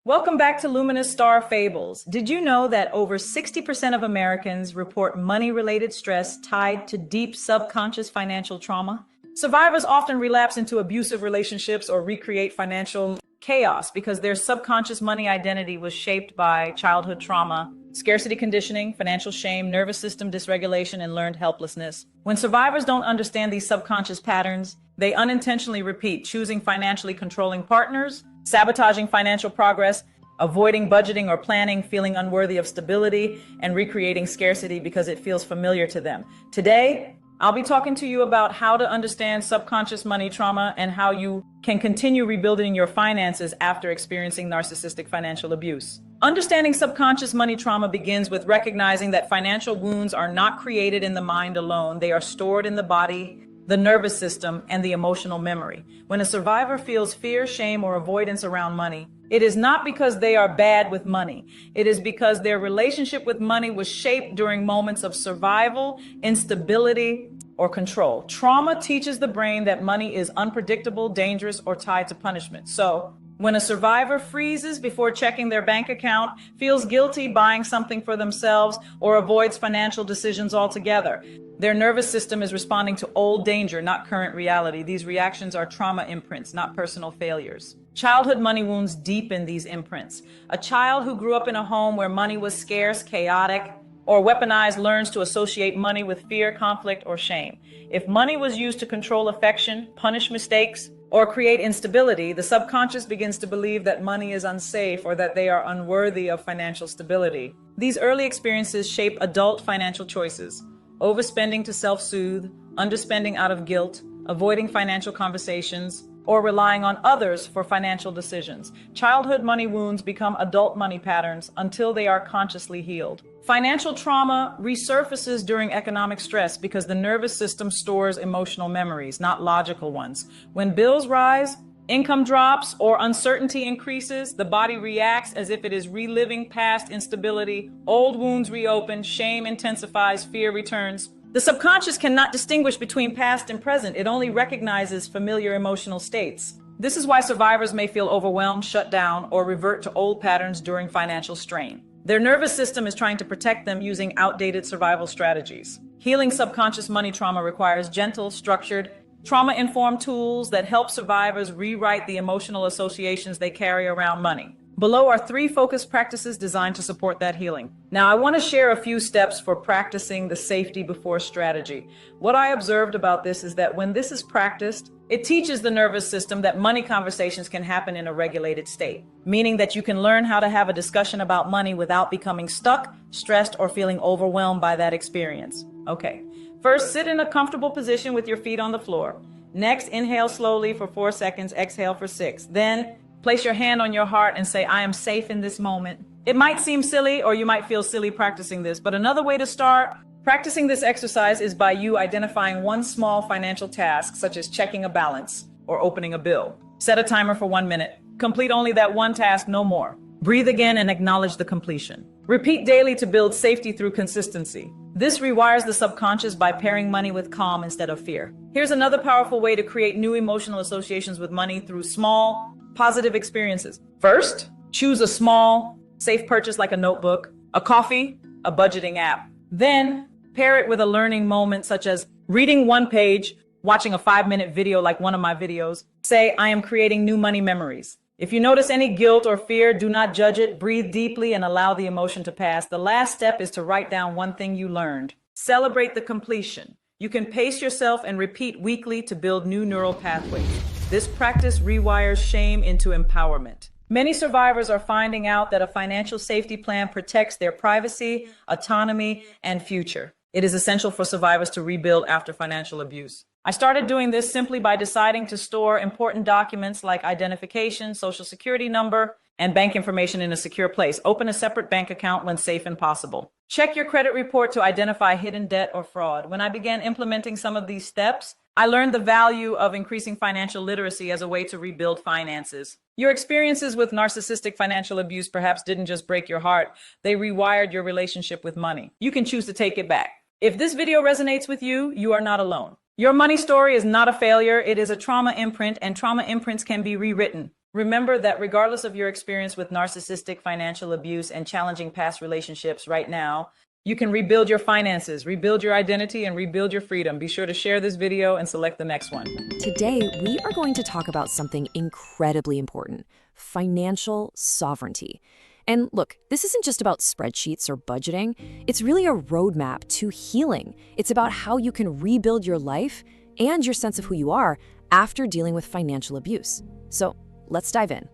Welcome back to Luminous Star Fables. Did you know that over 60% of Americans report money-related stress tied to deep subconscious financial trauma? Survivors often relapse into abusive relationships or recreate financial chaos because their subconscious money identity was shaped by childhood trauma, scarcity conditioning, financial shame, nervous system dysregulation, and learned helplessness. When survivors don't understand these subconscious patterns, they unintentionally repeat, choosing financially controlling partners, sabotaging financial progress, avoiding budgeting or planning, feeling unworthy of stability, and recreating scarcity because it feels familiar to them. Today, I'll be talking to you about how to understand subconscious money trauma and how you can continue rebuilding your finances after experiencing narcissistic financial abuse. Understanding subconscious money trauma begins with recognizing that financial wounds are not created in the mind alone. They are stored in the body, the nervous system, and the emotional memory. When a survivor feels fear, shame, or avoidance around money, it is not because they are bad with money. It is because their relationship with money was shaped during moments of survival, instability, or control. Trauma teaches the brain that money is unpredictable, dangerous, or tied to punishment. So, when a survivor freezes before checking their bank account, feels guilty buying something for themselves, or avoids financial decisions altogether, their nervous system is responding to old danger, not current reality. These reactions are trauma imprints, not personal failures. Childhood money wounds deepen these imprints. A child who grew up in a home where money was scarce, chaotic, or weaponized learns to associate money with fear, conflict, or shame. If money was used to control affection, punish mistakes, or create instability, the subconscious begins to believe that money is unsafe or that they are unworthy of financial stability. These early experiences shape adult financial choices: overspending to self-soothe, underspending out of guilt, avoiding financial conversations, or relying on others for financial decisions. Childhood money wounds become adult money patterns until they are consciously healed. Financial trauma resurfaces during economic stress because the nervous system stores emotional memories, not logical ones. When bills rise, income drops, or uncertainty increases, the body reacts as if it is reliving past instability. Old wounds reopen, shame intensifies, fear returns. The subconscious cannot distinguish between past and present. It only recognizes familiar emotional states. This is why survivors may feel overwhelmed, shut down, or revert to old patterns during financial strain. Their nervous system is trying to protect them using outdated survival strategies. Healing subconscious money trauma requires gentle, structured, trauma-informed tools that help survivors rewrite the emotional associations they carry around money. Below are 3 focused practices designed to support that healing. Now, I want to share a few steps for practicing the safety before strategy. What I observed about this is that when this is practiced, it teaches the nervous system that money conversations can happen in a regulated state, meaning that you can learn how to have a discussion about money without becoming stuck, stressed, or feeling overwhelmed by that experience. Okay. First, sit in a comfortable position with your feet on the floor. Next, inhale slowly for 4 seconds, exhale for 6. Then, place your hand on your heart and say, "I am safe in this moment." It might seem silly, or you might feel silly practicing this, but another way to start practicing this exercise is by you identifying one small financial task, such as checking a balance or opening a bill. Set a timer for 1 minute. Complete only that one task, no more. Breathe again and acknowledge the completion. Repeat daily to build safety through consistency. This rewires the subconscious by pairing money with calm instead of fear. Here's another powerful way to create new emotional associations with money through small, positive experiences. First, choose a small, safe purchase like a notebook, a coffee, a budgeting app. Then, pair it with a learning moment such as reading 1 page, watching a 5-minute video like one of my videos. Say, "I am creating new money memories." If you notice any guilt or fear, do not judge it. Breathe deeply and allow the emotion to pass. The last step is to write down one thing you learned. Celebrate the completion. You can pace yourself and repeat weekly to build new neural pathways. This practice rewires shame into empowerment. Many survivors are finding out that a financial safety plan protects their privacy, autonomy, and future. It is essential for survivors to rebuild after financial abuse. I started doing this simply by deciding to store important documents like identification, social security number, and bank information in a secure place. Open a separate bank account when safe and possible. Check your credit report to identify hidden debt or fraud. When I began implementing some of these steps, I learned the value of increasing financial literacy as a way to rebuild finances. Your experiences with narcissistic financial abuse perhaps didn't just break your heart, they rewired your relationship with money. You can choose to take it back. If this video resonates with you, you are not alone. Your money story is not a failure, it is a trauma imprint, and trauma imprints can be rewritten. Remember that regardless of your experience with narcissistic financial abuse and challenging past relationships right now, you can rebuild your finances, rebuild your identity, and rebuild your freedom. Be sure to share this video and select the next one. Today, we are going to talk about something incredibly important: financial sovereignty. And look, this isn't just about spreadsheets or budgeting. It's really a roadmap to healing. It's about how you can rebuild your life and your sense of who you are after dealing with financial abuse. So let's dive in.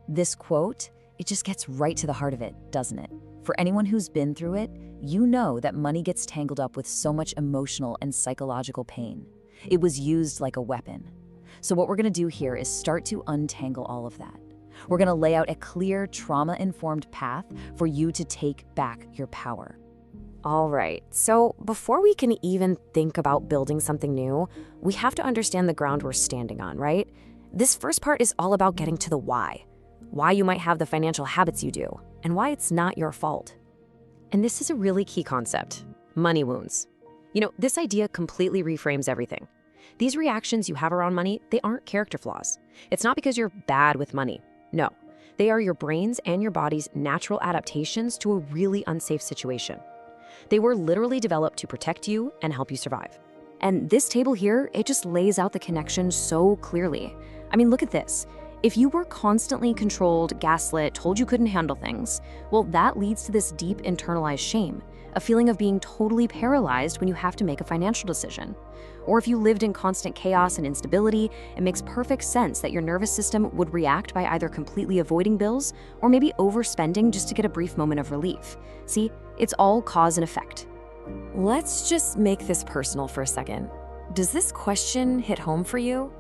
This quote, it just gets right to the heart of it, doesn't it? For anyone who's been through it, you know that money gets tangled up with so much emotional and psychological pain. It was used like a weapon. So what we're gonna do here is start to untangle all of that. We're gonna lay out a clear, trauma-informed path for you to take back your power. All right, so before we can even think about building something new, we have to understand the ground we're standing on, right? This first part is all about getting to the why. Why you might have the financial habits you do, and why it's not your fault. And this is a really key concept: money wounds. You know, this idea completely reframes everything. These reactions you have around money, they aren't character flaws. It's not because you're bad with money. No, they are your brain's and your body's natural adaptations to a really unsafe situation. They were literally developed to protect you and help you survive. And this table here, it just lays out the connection so clearly. I mean, look at this. If you were constantly controlled, gaslit, told you couldn't handle things, well, that leads to this deep internalized shame, a feeling of being totally paralyzed when you have to make a financial decision. Or if you lived in constant chaos and instability, it makes perfect sense that your nervous system would react by either completely avoiding bills or maybe overspending just to get a brief moment of relief. See, it's all cause and effect. Let's just make this personal for a second. Does this question hit home for you?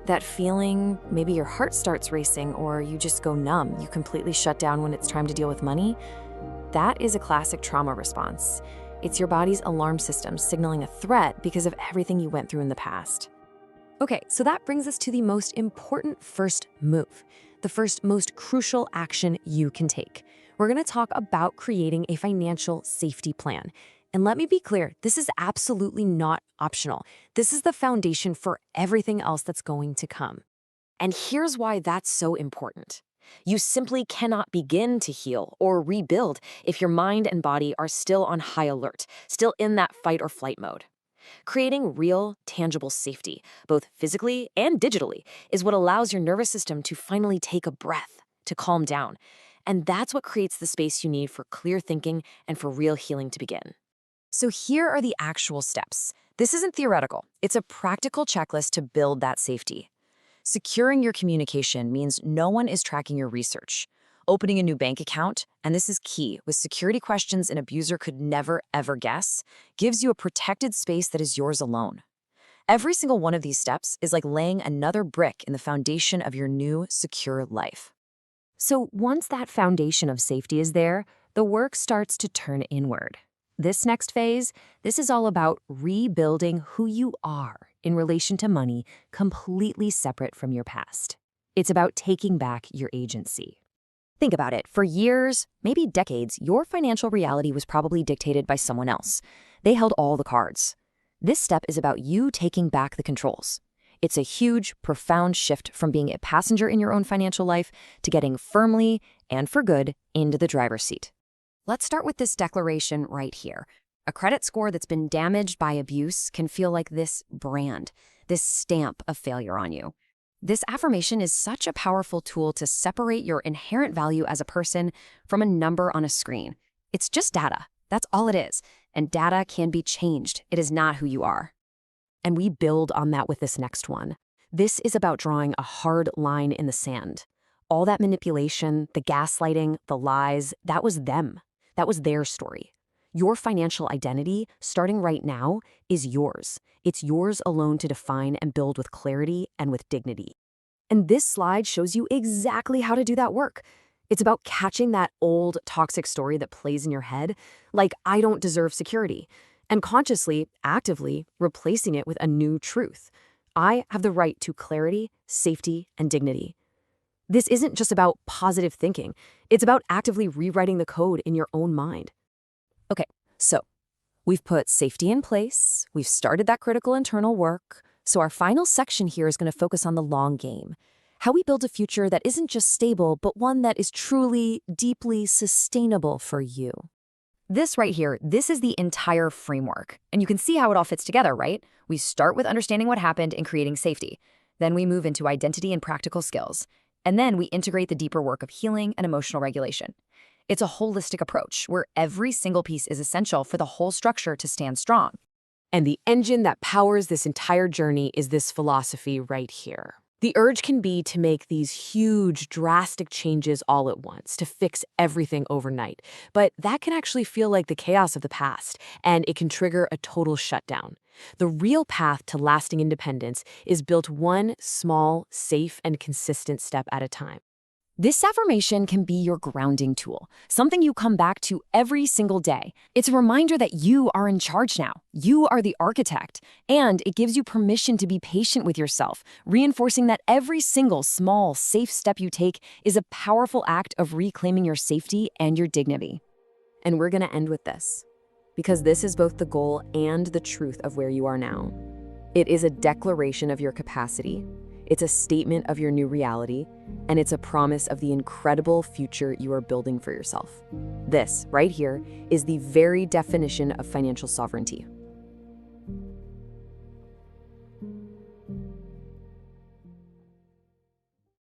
That feeling, maybe your heart starts racing or you just go numb, you completely shut down when it's time to deal with money? That is a classic trauma response. It's your body's alarm system signaling a threat because of everything you went through in the past. Okay, so that brings us to the most important first move, the first most crucial action you can take. We're gonna talk about creating a financial safety plan. And let me be clear, this is absolutely not optional. This is the foundation for everything else that's going to come. And here's why that's so important. You simply cannot begin to heal or rebuild if your mind and body are still on high alert, still in that fight or flight mode. Creating real, tangible safety, both physically and digitally, is what allows your nervous system to finally take a breath, to calm down. And that's what creates the space you need for clear thinking and for real healing to begin. So here are the actual steps. This isn't theoretical. It's a practical checklist to build that safety. Securing your communication means no one is tracking your research. Opening a new bank account, and this is key, with security questions an abuser could never, ever guess, gives you a protected space that is yours alone. Every single one of these steps is like laying another brick in the foundation of your new, secure life. So once that foundation of safety is there, the work starts to turn inward. This next phase, this is all about rebuilding who you are in relation to money, completely separate from your past. It's about taking back your agency. Think about it. For years, maybe decades, your financial reality was probably dictated by someone else. They held all the cards. This step is about you taking back the controls. It's a huge, profound shift from being a passenger in your own financial life to getting firmly, and for good, into the driver's seat. Let's start with this declaration right here. A credit score that's been damaged by abuse can feel like this brand, this stamp of failure on you. This affirmation is such a powerful tool to separate your inherent value as a person from a number on a screen. It's just data. That's all it is. And data can be changed. It is not who you are. And we build on that with this next one. This is about drawing a hard line in the sand. All that manipulation, the gaslighting, the lies, that was them. That was their story. Your financial identity, starting right now, is yours. It's yours alone to define and build with clarity and with dignity. And this slide shows you exactly how to do that work. It's about catching that old toxic story that plays in your head, like I don't deserve security, and consciously, actively replacing it with a new truth. I have the right to clarity, safety, and dignity. This isn't just about positive thinking. It's about actively rewriting the code in your own mind. Okay, so we've put safety in place. We've started that critical internal work. So our final section here is going to focus on the long game. how we build a future that isn't just stable, but one that is truly, deeply sustainable for you. This right here, this is the entire framework. And you can see how it all fits together, right? We start with understanding what happened and creating safety. Then we move into identity and practical skills. And then we integrate the deeper work of healing and emotional regulation. It's a holistic approach where every single piece is essential for the whole structure to stand strong. And the engine that powers this entire journey is this philosophy right here. The urge can be to make these huge, drastic changes all at once, to fix everything overnight. But that can actually feel like the chaos of the past, and it can trigger a total shutdown. The real path to lasting independence is built one small, safe, and consistent step at a time. This affirmation can be your grounding tool, something you come back to every single day. It's a reminder that you are in charge now. You are the architect, and it gives you permission to be patient with yourself, reinforcing that every single small, safe step you take is a powerful act of reclaiming your safety and your dignity. And we're going to end with this, because this is both the goal and the truth of where you are now. It is a declaration of your capacity. It's a statement of your new reality, and it's a promise of the incredible future you are building for yourself. This, right here, is the very definition of financial sovereignty.